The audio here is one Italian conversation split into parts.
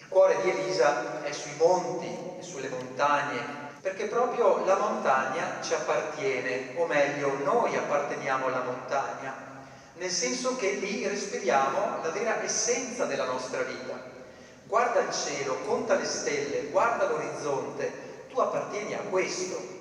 Il cuore di Elisa è sui monti, è sulle montagne, perché proprio la montagna ci appartiene, o meglio, noi apparteniamo alla montagna, nel senso che lì respiriamo la vera essenza della nostra vita. Guarda il cielo, conta le stelle, guarda l'orizzonte, tu appartieni a questo.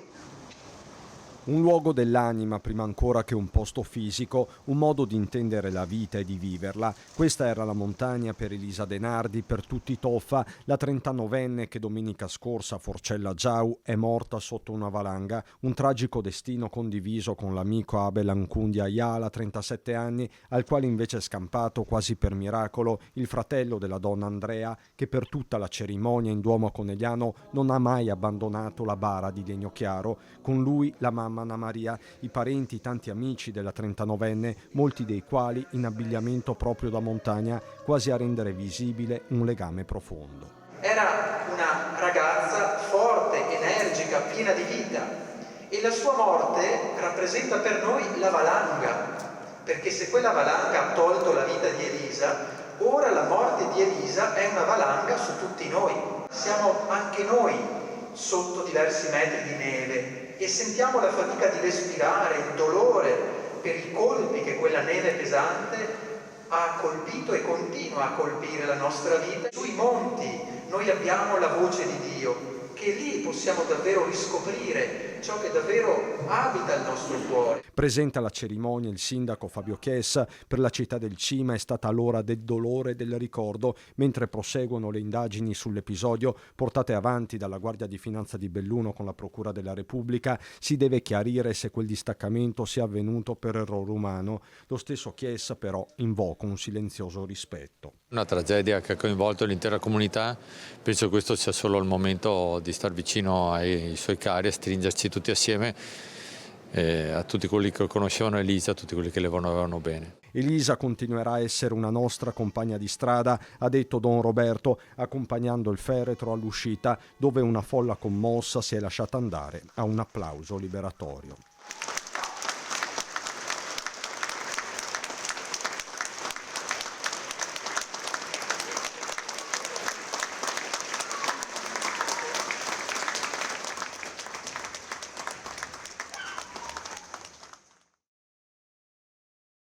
Un luogo dell'anima prima ancora che un posto fisico, un modo di intendere la vita e di viverla. Questa era la montagna per Elisa Denardi, per tutti Toffa, la 39enne che domenica scorsa a Forcella Giau è morta sotto una valanga, un tragico destino condiviso con l'amico Abel Ancundia Ayala, 37 anni, al quale invece è scampato quasi per miracolo il fratello della donna Andrea, che per tutta la cerimonia in Duomo a Conegliano non ha mai abbandonato la bara di legno chiaro. Con lui la mamma Anna Maria, i parenti, i tanti amici della 39enne, molti dei quali in abbigliamento proprio da montagna, quasi a rendere visibile un legame profondo. Era una ragazza forte, energica, piena di vita, e la sua morte rappresenta per noi la valanga, perché se quella valanga ha tolto la vita di Elisa, ora la morte di Elisa è una valanga su tutti noi. Siamo anche noi sotto diversi metri di neve e sentiamo la fatica di respirare, il dolore per i colpi che quella neve pesante ha colpito e continua a colpire la nostra vita. Sui monti noi abbiamo la voce di Dio, che lì possiamo davvero riscoprire ciò che davvero abita il nostro cuore. Presente alla cerimonia il sindaco Fabio Chiesa. Per la città del Cima è stata l'ora del dolore e del ricordo, mentre proseguono le indagini sull'episodio portate avanti dalla Guardia di Finanza di Belluno con la Procura della Repubblica. Si deve chiarire se quel distaccamento sia avvenuto per errore umano. Lo stesso Chiesa però invoca un silenzioso rispetto. Una tragedia che ha coinvolto l'intera comunità, penso che questo sia solo il momento di star vicino ai suoi cari, a stringerci tutti assieme, a tutti quelli che conoscevano Elisa, a tutti quelli che le volevano bene. Elisa continuerà a essere una nostra compagna di strada, ha detto Don Roberto, accompagnando il feretro all'uscita, dove una folla commossa si è lasciata andare a un applauso liberatorio.